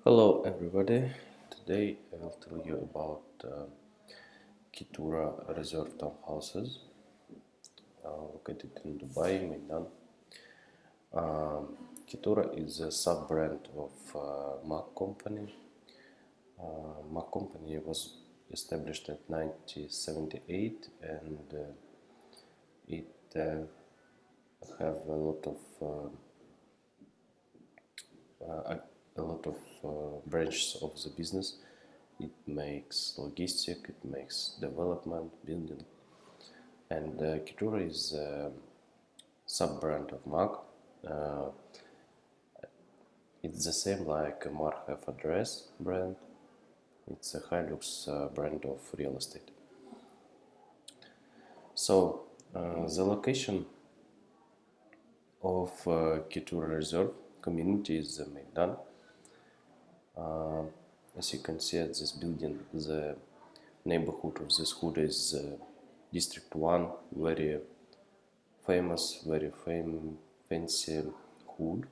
Hello everybody, today I will tell you about Keturah Resort Townhouses located in Dubai, Meydan. Keturah is a sub-brand of Mac company. Mac company was established in 1978 and it have a lot of branches of the business. It makes logistic, it makes development, building, and Keturah is a sub-brand of Mac. It's the same like Mark have address brand. It's a Hilux brand of real estate. So the location of Keturah Reserve community is Meydan. As you can see at this building, the neighborhood of this hood is District 1, very famous, very fancy hood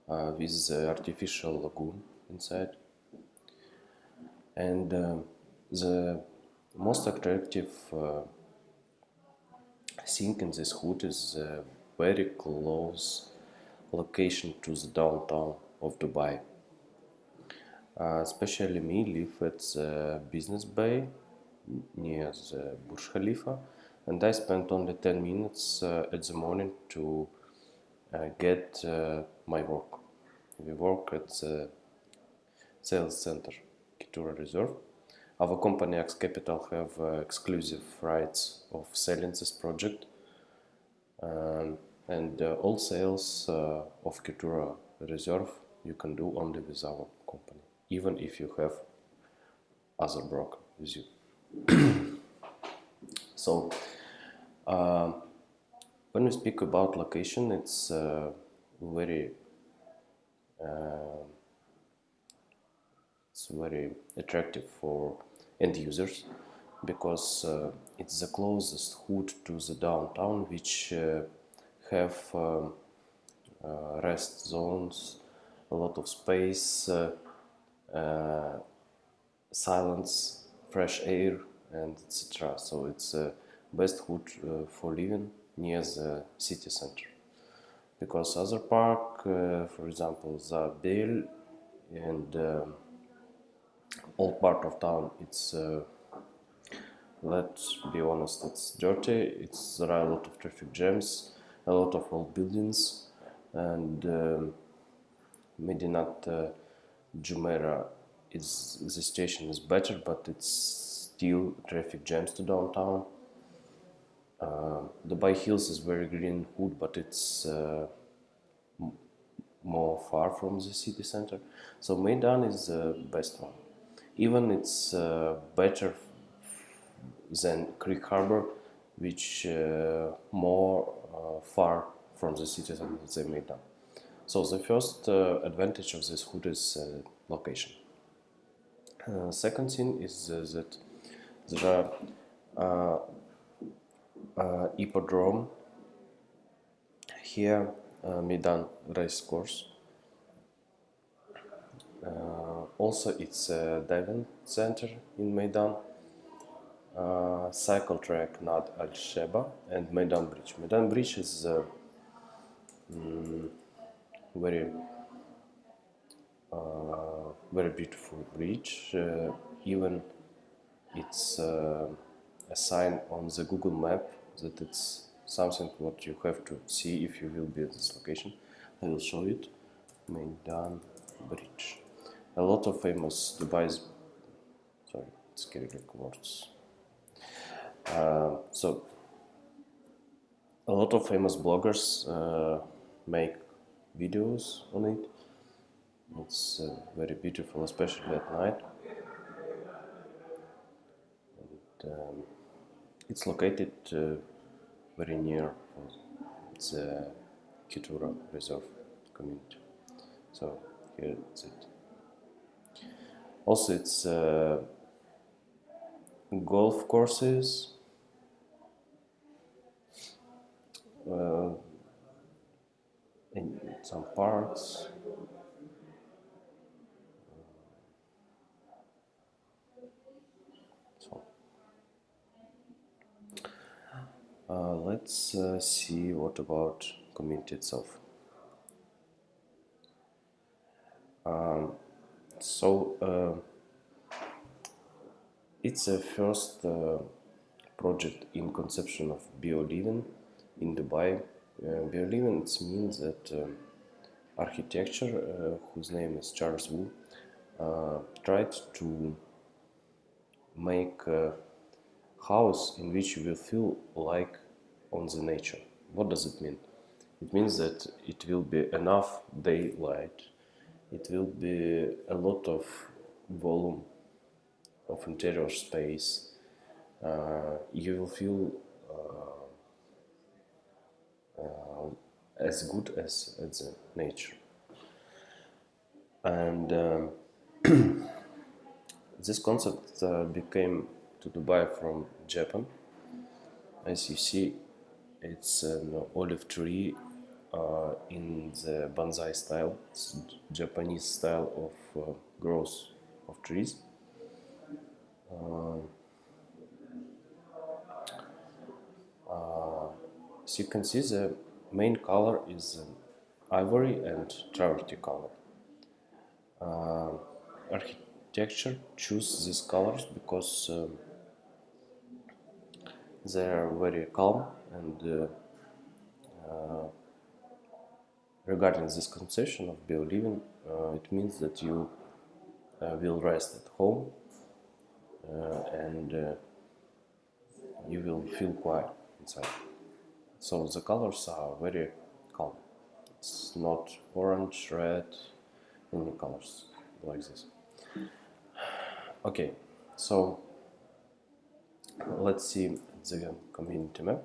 with the artificial lagoon inside. And the most attractive thing in this hood is a very close location to the downtown of Dubai. Especially me live at the business bay near the Burj Khalifa, and I spent only 10 minutes at the morning to get my work. We work at the sales center Keturah Reserve. Our company X Capital have exclusive rights of selling this project, and all sales of Keturah Reserve you can do only with our company, even if you have other broker with you. So when we speak about location, it's very attractive for end users because it's the closest hood to the downtown, which have rest zones, a lot of space, silence, fresh air, and etc. So it's a best hood for living near the city center. Because other park, for example, Zabel and all part of town, it's let's be honest, it's dirty. There are a lot of traffic jams, a lot of old buildings, and Medinat Jumeirah the situation is better, but it's still traffic jams to downtown. Dubai Hills is very green hood, but it's more far from the city center. So Meydan is the best one. Even it's better than Creek Harbor, which more far from the city center than Meydan. So the first advantage of this hood is location. Second thing is that there are hippodrome here, Meydan race course. Also, it's a diving center in Meydan, cycle track Nad Al Sheba, and Meydan Bridge. Meydan Bridge is very very beautiful bridge. Even it's a sign on the Google map that it's something what you have to see if you will be at this location. I will show it. Meydan Bridge. A lot of famous Dubai's. Sorry, it's Cyrillic words. So a lot of famous bloggers make videos on it. It's very beautiful, especially at night. And it's located very near the Keturah Reserve community. So here it's it. Also, it's golf courses, in some parks, let's see what about community itself. It's a first project in conception of bio-living in Dubai. Bio-living it means that architecture, whose name is Charles Wu, tried to make a house in which you will feel like on the nature. What does it mean? It means that it will be enough daylight, it will be a lot of volume of interior space, you will feel as good as at the nature. And this concept became to Dubai from Japan. As you see, it's an olive tree in the bonsai style. It's Japanese style of growth of trees. As you can see, the main color is ivory and travertine color. Architecture choose these colors because they are very calm, and regarding this conception of bio-living, it means that you will rest at home and you will feel quiet inside. So the colors are very calm. It's not orange, red, any colors like this. Okay, so let's see the community map.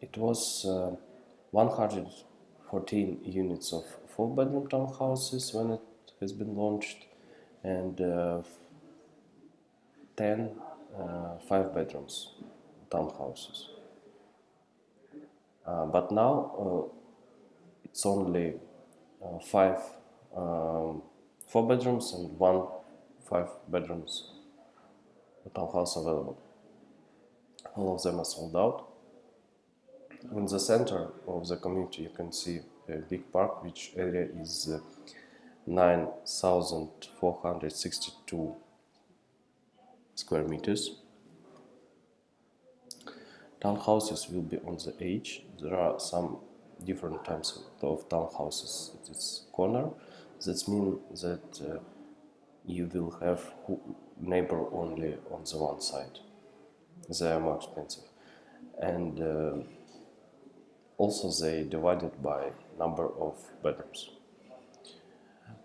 It was 114 units of 4-bedroom townhouses when it has been launched, and 10 5-bedrooms townhouses. But now it's only 5 4-bedrooms and 1 5-bedrooms townhouse available. All of them are sold out. In the center of the community you can see a big park, which area is 9,462 square meters. Townhouses will be on the edge. There are some different types of townhouses at its corner. That means that you will have neighbor only on the one side. They are more expensive, and also they divided by number of bedrooms.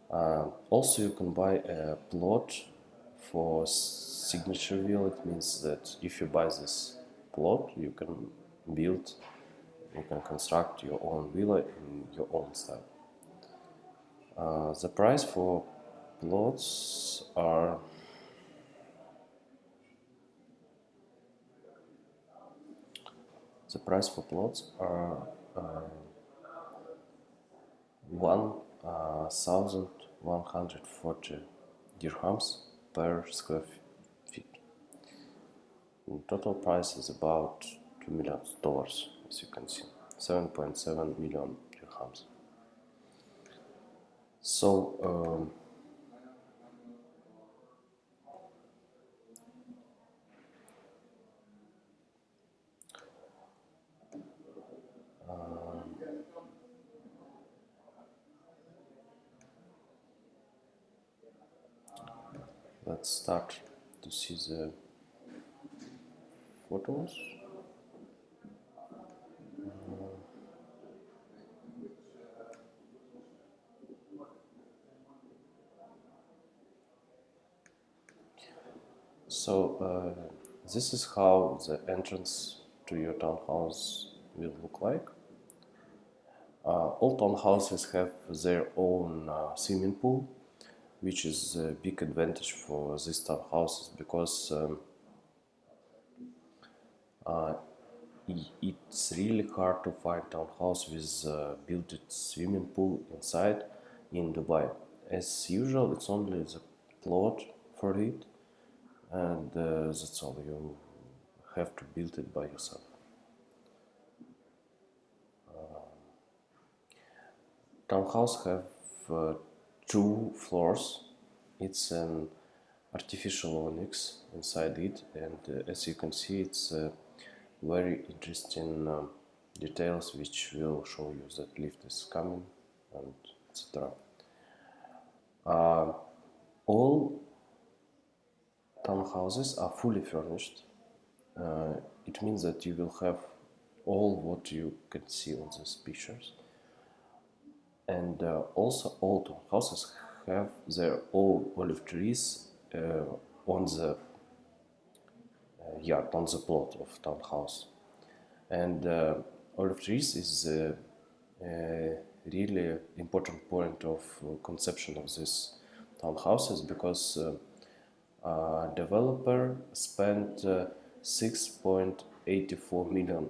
Also you can buy a plot for signature villa. It means that if you buy this plot, you can build, you can construct your own villa in your own style. The price for plots are $1,140 dirhams per square feet. The total price is about $2 million, as you can see, 7.7 million dirhams. So let's start to see the photos. So this is how the entrance to your townhouse will look like. All townhouses have their own swimming pool, which is a big advantage for these townhouses because it's really hard to find townhouse with built swimming pool inside in Dubai. As usual, it's only the plot for it, and that's all. You have to build it by yourself. Townhouse have two floors. It's an artificial onyx inside it, and as you can see, it's very interesting details which will show you that lift is coming and etc. All townhouses are fully furnished. It means that you will have all what you can see on these pictures. And also all townhouses have their own olive trees on the yard, on the plot of townhouse. And olive trees is really important point of conception of these townhouses, because developer spent $6.84 million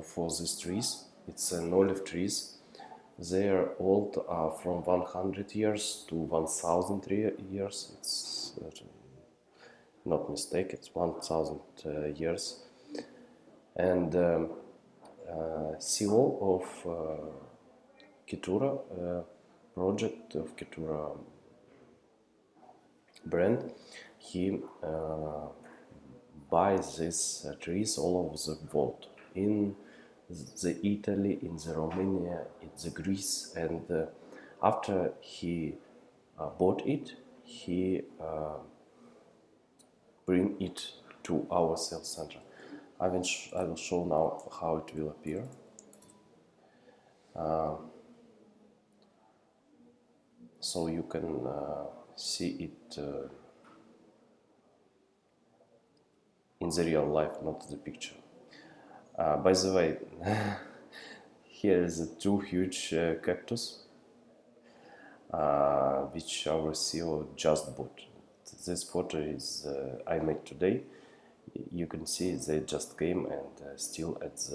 for these trees. It's an olive trees. Their old are from 100 years to 1000 years. It's not mistake, it's 1000 years. And CEO of Keturah, project of Keturah brand, he buys these trees all over the world, in the Italy, in the Romania, in the Greece, and after he bought it, he bring it to our sales center. I will show now how it will appear. So you can see it in the real life, not the picture. By the way, here is the two huge cactus which our CEO just bought. This photo is I made today. You can see they just came and still at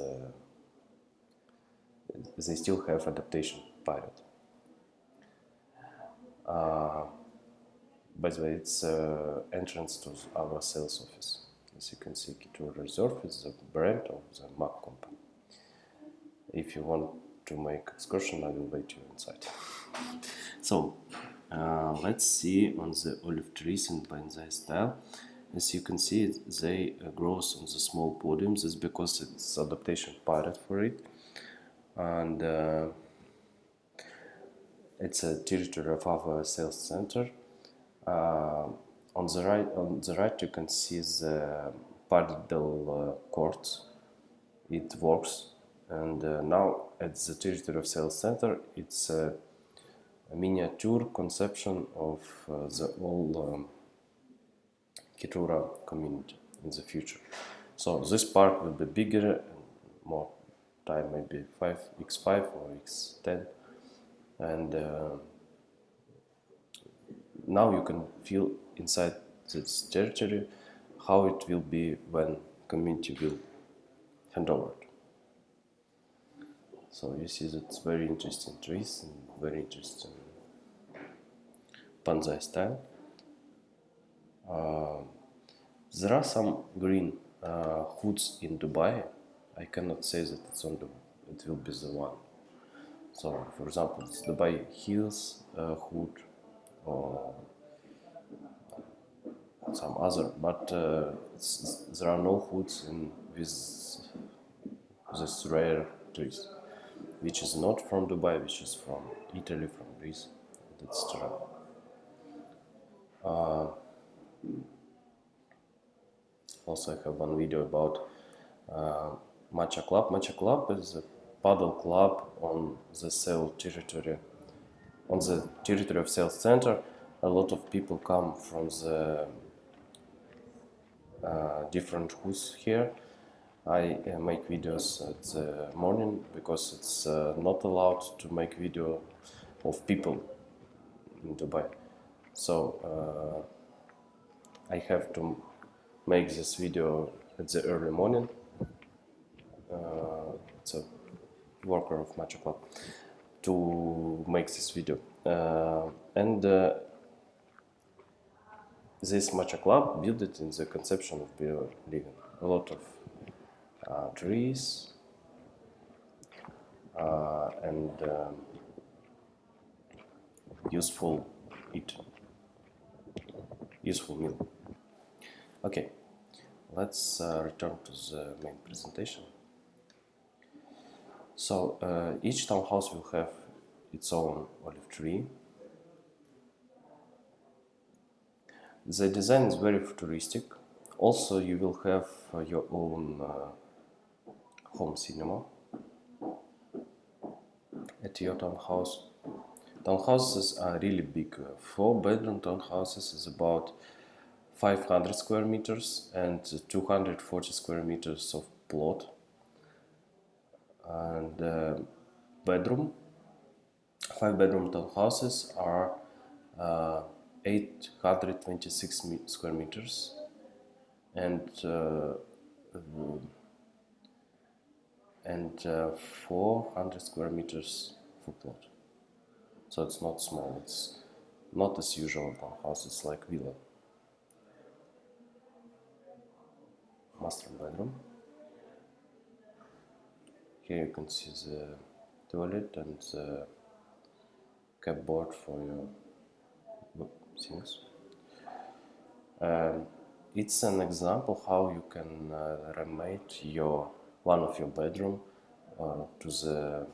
they still have adaptation period. By the way, it's entrance to our sales office. As you can see, Keturah Reserve is the brand of the map company. If you want to make excursion, I will wait you inside. So let's see on the olive trees in bonsai style. As you can see, they grow on the small podiums. It's because it's adaptation period for it, and it's a territory of our sales center. On the right, you can see the paddle court. It works, and now at the territory of sales center, it's a miniature conception of the whole Keturah community in the future. So this park will be bigger and more time, maybe 5x5 or x10, and now you can feel inside this territory how it will be when community will hand over it. So you see that it's very interesting trees and very interesting bonsai style. There are some green hoods in Dubai. I cannot say that it will be the one. So, for example, it's Dubai Hills hood or some other, but there are no hoods with this rare trees, which is not from Dubai, which is from Italy, from Greece, etc. Also, I have one video about Matcha Club. Matcha Club is a paddle club on the sale territory, on the territory of sales center. A lot of people come from the different hoods here. I make videos at the morning because it's not allowed to make video of people in Dubai. So I have to make this video at the early morning, it's a worker of Matcha Club, to make this video. And this Matcha Club built it in the conception of better living. A lot of trees and useful meal. Okay, let's return to the main presentation. So each townhouse will have its own olive tree. The design is very futuristic. Also, you will have your own home cinema at your townhouse. Townhouses are really big. 4-bedroom townhouses is about 500 square meters and 240 square meters of plot. And 5-bedroom townhouses are 826 square meters and 400 square meters for plot. So it's not small, it's not as usual townhouse, it's like villa. Master bedroom. Here you can see the toilet and the cupboard for your things. It's an example how you can remake one of your bedroom to the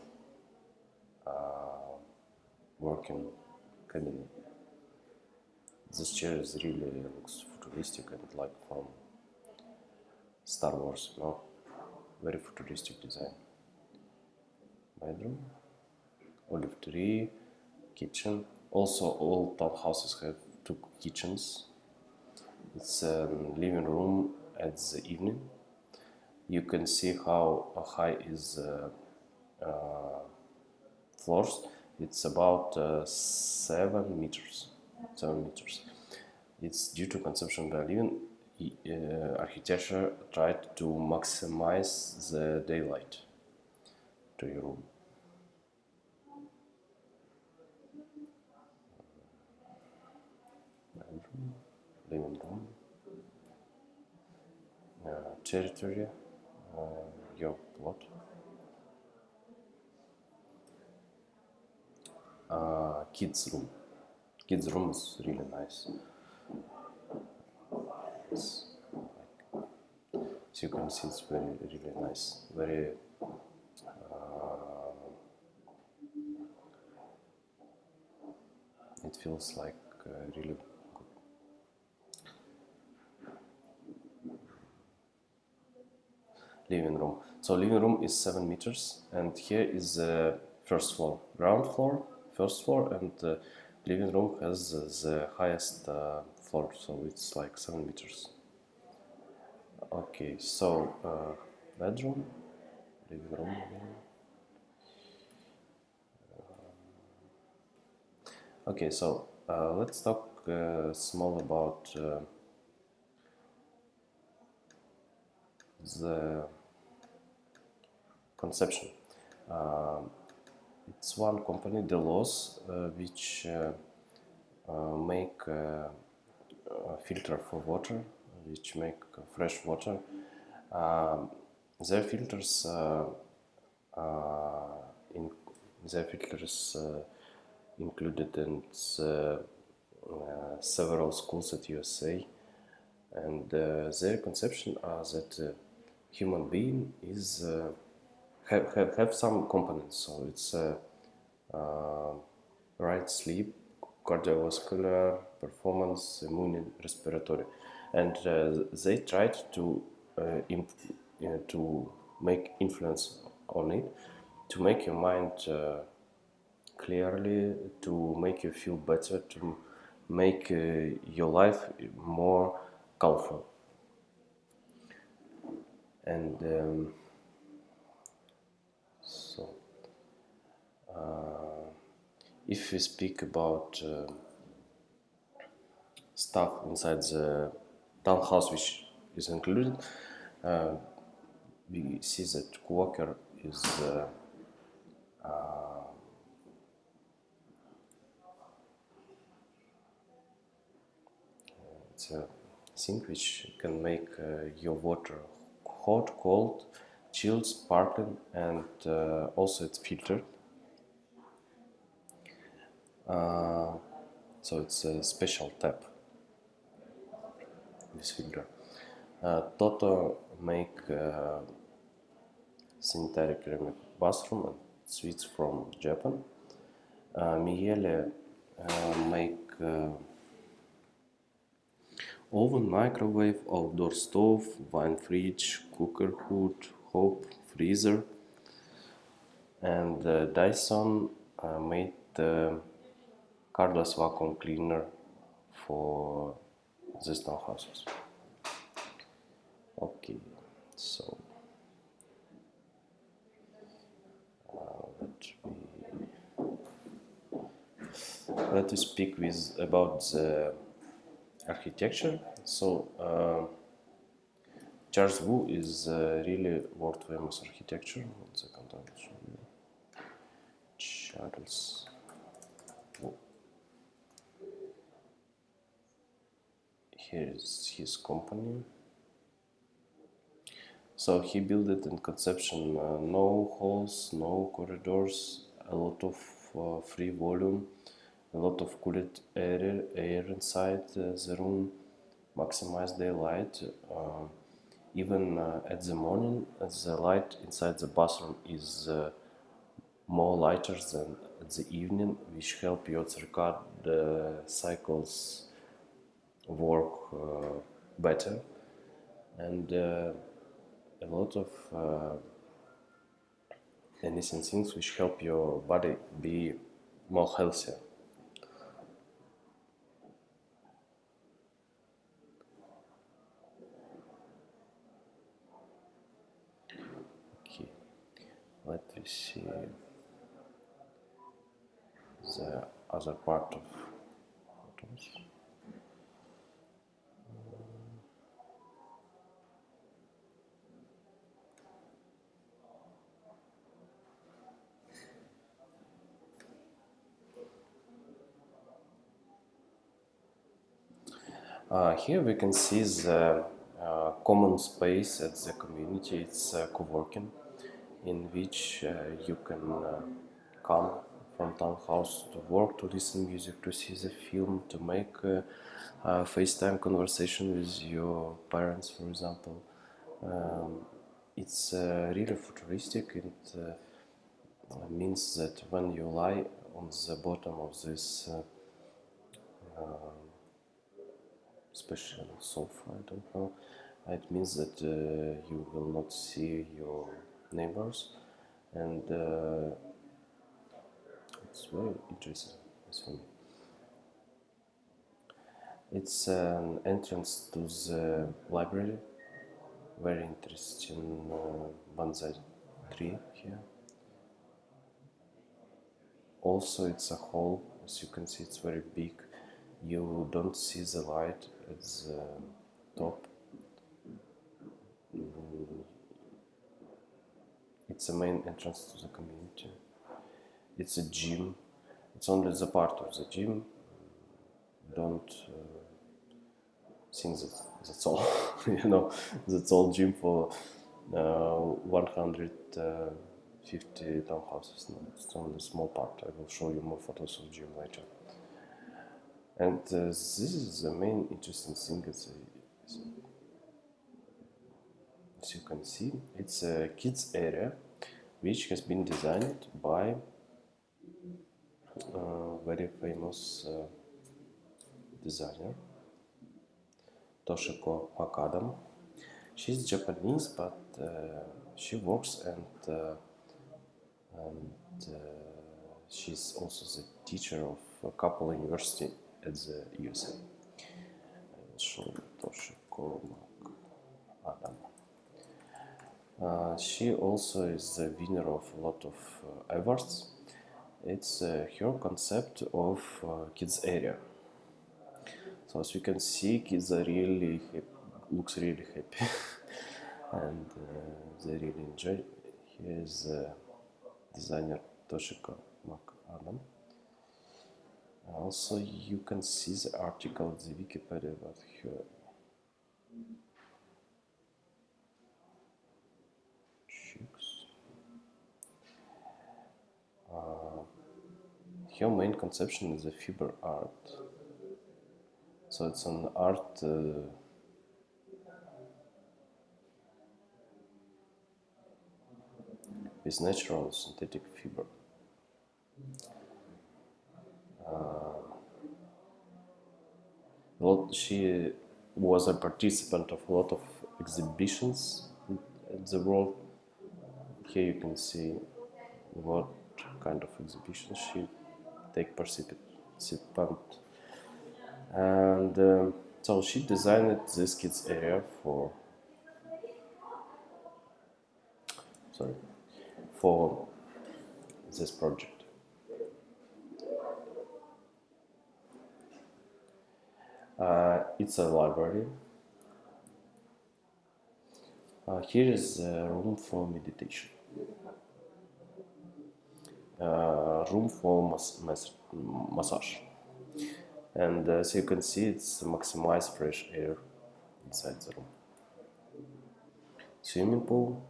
working cabinet. This chair is really looks futuristic and like from Star Wars, very futuristic design. Bedroom, olive tree, kitchen. Also, all townhouses have 2 kitchens. It's a living room at the evening. You can see how high is floors. It's about 7 meters. 7 meters. It's due to consumption by living. Architecture tried to maximize the daylight to your room. Living room, territory, your plot, kids room. Kids room is really nice. So you can see it's really nice. Very it feels like really good. Living room. So living room is 7 meters, and here is the first floor, ground floor, first floor, and living room has the highest floor, so it's like 7 meters. Okay, so bedroom, living room. Okay, so let's talk small about the conception. It's one company, Delos, which make a filter for water, which make fresh water. Their filters included in several schools at USA, and their conception are that human being is have some components. So it's right sleep, cardiovascular, performance, immune, respiratory, and they tried to make influence on it, to make your mind clearly, to make you feel better, to make your life more colorful. And if we speak about stuff inside the townhouse which is included, we see that Quaker is it's a thing which can make your water hot, cold, chilled, sparkling, and also it's filtered. So it's a special tap, this filter. Toto make sanitary ceramic bathroom and suites from Japan. Miele make oven, microwave, outdoor stove, wine fridge, cooker hood, hob, freezer. And Dyson made the cordless vacuum cleaner for these townhouses. Okay, so let me speak about the architecture. So Charles Wu is really world famous architecture. 1 second, I will show you. Charles Wu. Here is his company. So he built it in conception, no halls, no corridors, a lot of free volume, a lot of cooled air inside the room, maximize daylight. Even at the morning, the light inside the bathroom is more lighter than at the evening, which help your circadian cycles work better. And a lot of innocent things which help your body be more healthier. Okay, let me see the other part of photos. Here we can see the common space at the community. It's co-working, in which you can come from townhouse to work, to listen music, to see the film, to make FaceTime conversation with your parents, for example. It's really futuristic. It means that when you lie on the bottom of this special sofa, I don't know, it means that you will not see your neighbors, and it's very interesting for me. It's an entrance to the library, very interesting bonsai tree here. Also it's a hall, as you can see it's very big. You don't see the light at the top. It's a main entrance to the community. It's a gym. It's only the part of the gym. Don't think that that's all. You know, that's all gym for 150 townhouses. No, it's only a small part. I will show you more photos of gym later. And this is the main interesting thing. As you can see, it's a kids area which has been designed by a very famous designer, Toshiko Macadam. She's Japanese, but she works and she's also the teacher of a couple university at the USA. I will show you Toshiko Macadam. She also is the winner of a lot of awards. It's her concept of kids area. So as you can see, kids are really happy, looks really happy. and they really enjoy. Here is designer Toshiko Macadam. Also, you can see the article at the Wikipedia about her. Her main conception is a fiber art. So it's an art with natural synthetic fiber. She was a participant of a lot of exhibitions in the world. Here you can see what kind of exhibitions she take participant. And so she designed this kids area for this project. It's a library. Here is a room for meditation. Room for massage. And as you can see, it's maximize fresh air inside the room. Swimming pool.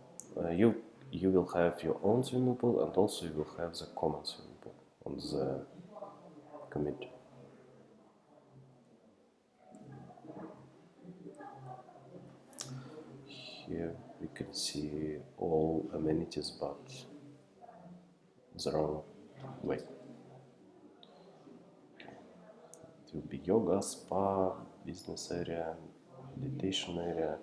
You will have your own swimming pool, and also you will have the common swimming pool on the community. Here we can see all amenities, but the wrong way. It will be yoga, spa, business area, meditation area,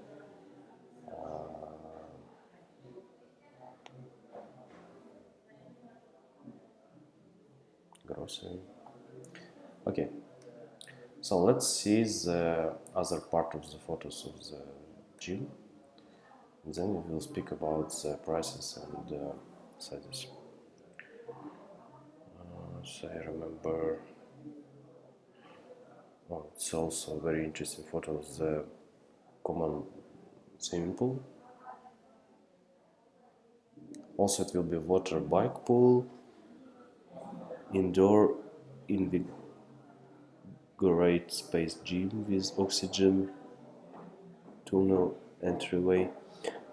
grocery. Okay, so let's see the other part of the photos of the gym, and then we will speak about the prices and sizes. So I remember, it's also a very interesting photo of the common swimming pool. Also, it will be water bike pool, indoor invigorate space gym with oxygen tunnel entryway,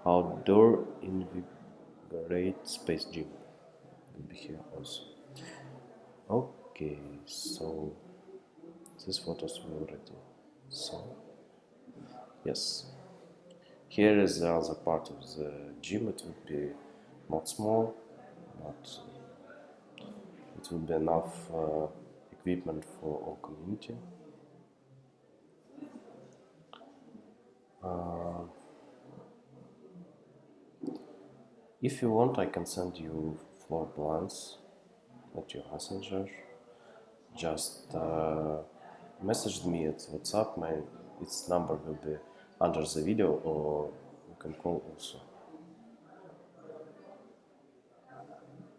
outdoor invigorate space gym will be here also. Okay, so these photos we already saw. Yes, here is the other part of the gym. It will be not small, but it will be enough equipment for all community. If you want, I can send you floor plans at your messenger. Just message me at WhatsApp. Its number will be under the video, or you can call also.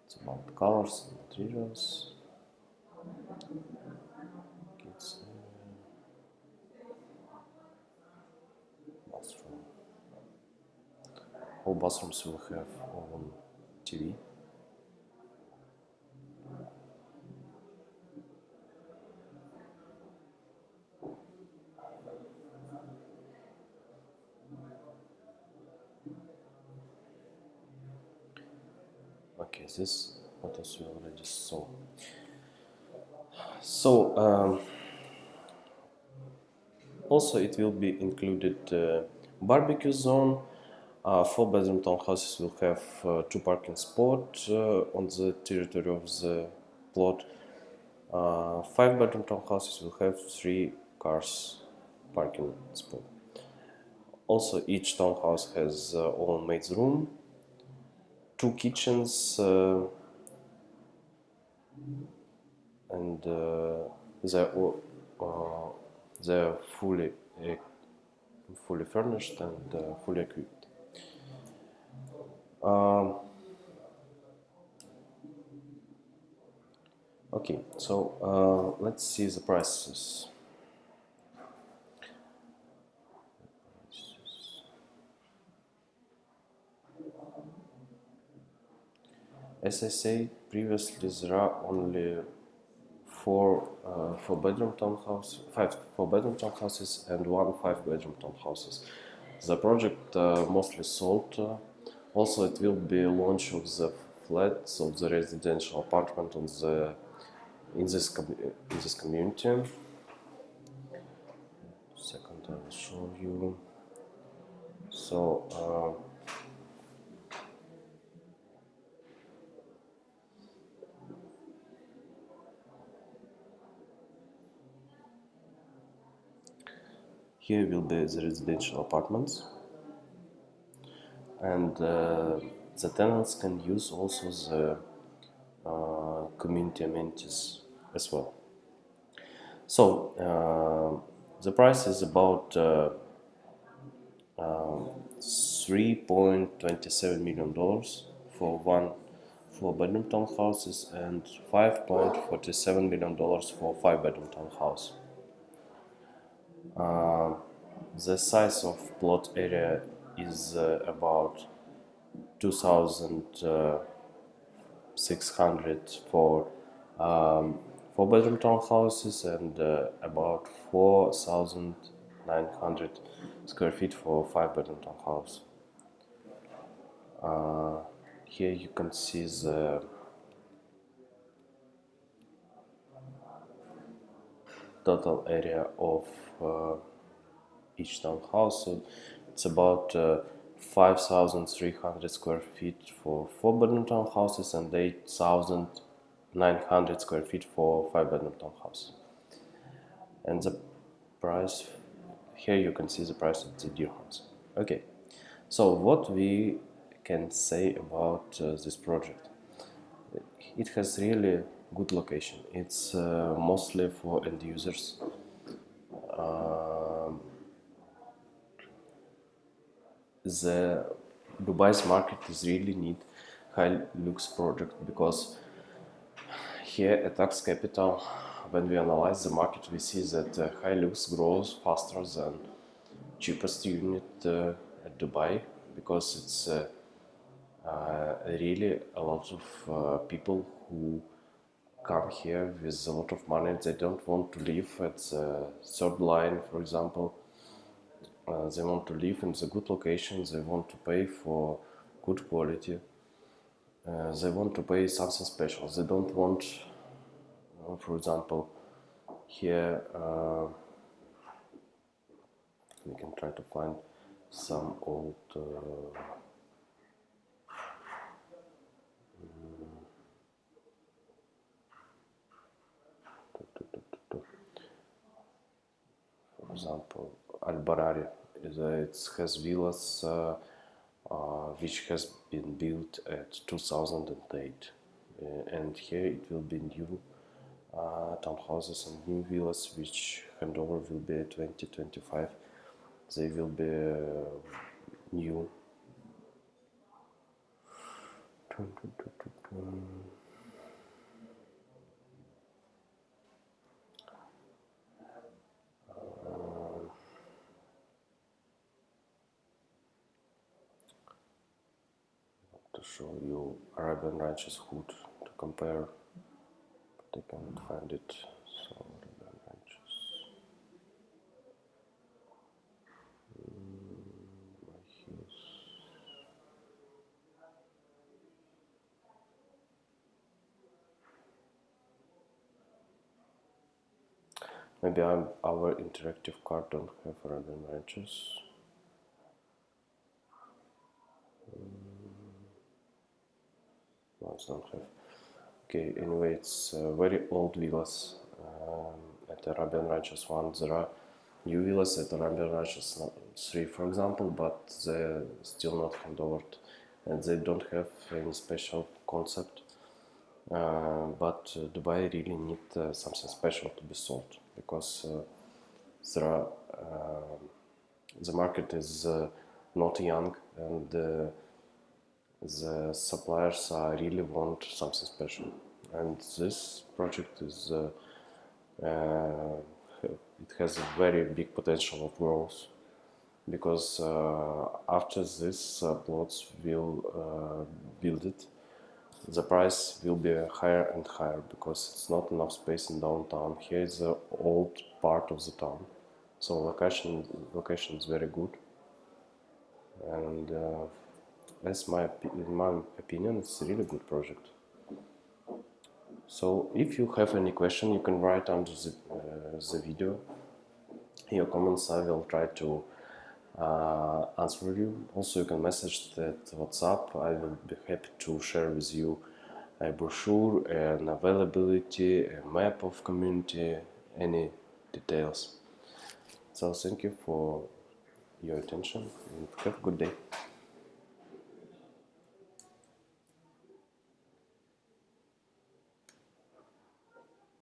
It's about colors and materials. Kids bathroom. All bathrooms will have own TV. Okay, this photos we already saw. So also it will be included barbecue zone. 4-bedroom townhouses will have 2 parking spots on the territory of the plot. 5-bedroom townhouses will have 3 cars parking spot. Also, each townhouse has own maid's room, 2 kitchens, and they're fully furnished and fully equipped. Okay, so let's see the prices. As I said previously, there are only four-bedroom townhouse, five four-bedroom townhouses and one five-bedroom townhouses. The project mostly sold. Also, it will be launch of the flats of the residential apartment on the in this community. Second, I will show you. So. Here will be the residential apartments, and the tenants can use also the community amenities as well. So the price is about $3.27 million for one four-bedroom townhouses and $5.47 million for five-bedroom townhouse. The size of plot area is about 2,600 for four-bedroom townhouses and about 4,900 square feet for five-bedroom townhouse. Here you can see the total area of each townhouse. So it's about 5,300 square feet for four-bedroom townhouses and 8,900 square feet for five-bedroom townhouse. And the price, here you can see the price of the dirhams. Okay, so what we can say about this project? It has really good location. It's mostly for end users. The Dubai's market is really need high lux project because here at Tax Capital, when we analyze the market, we see that Hilux grows faster than cheapest unit at Dubai because it's really a lot of people who come here with a lot of money. They don't want to live at the third line, for example. They want to live in the good location. They want to pay for good quality. They want to pay something special. They don't want, for example, here we can try to find some old for example, Al-Barari. It has villas which has been built at 2008, and here it will be new townhouses and new villas which handover will be 2025. They will be new. To show you Arabian Ranches Hood to compare, but I cannot find it. So Arabian Ranches. Maybe our interactive card don't have Arabian Ranches. No, it's don't have. Okay, anyway, it's very old villas at Arabian Ranches 1. There are new villas at Arabian Ranches 3, for example, but they're still not handovered and they don't have any special concept. But Dubai really need something special to be sold because there are, the market is not young and the suppliers really want something special, and this project is it has a very big potential of growth because after this plots will build it, the price will be higher and higher because it's not enough space in downtown. Here is the old part of the town, so location is very good, and in my opinion, it's a really good project. So if you have any question, you can write under the video your comments. I will try to answer you. Also, you can message that WhatsApp. I will be happy to share with you a brochure, an availability, a map of community, any details. So thank you for your attention and have a good day.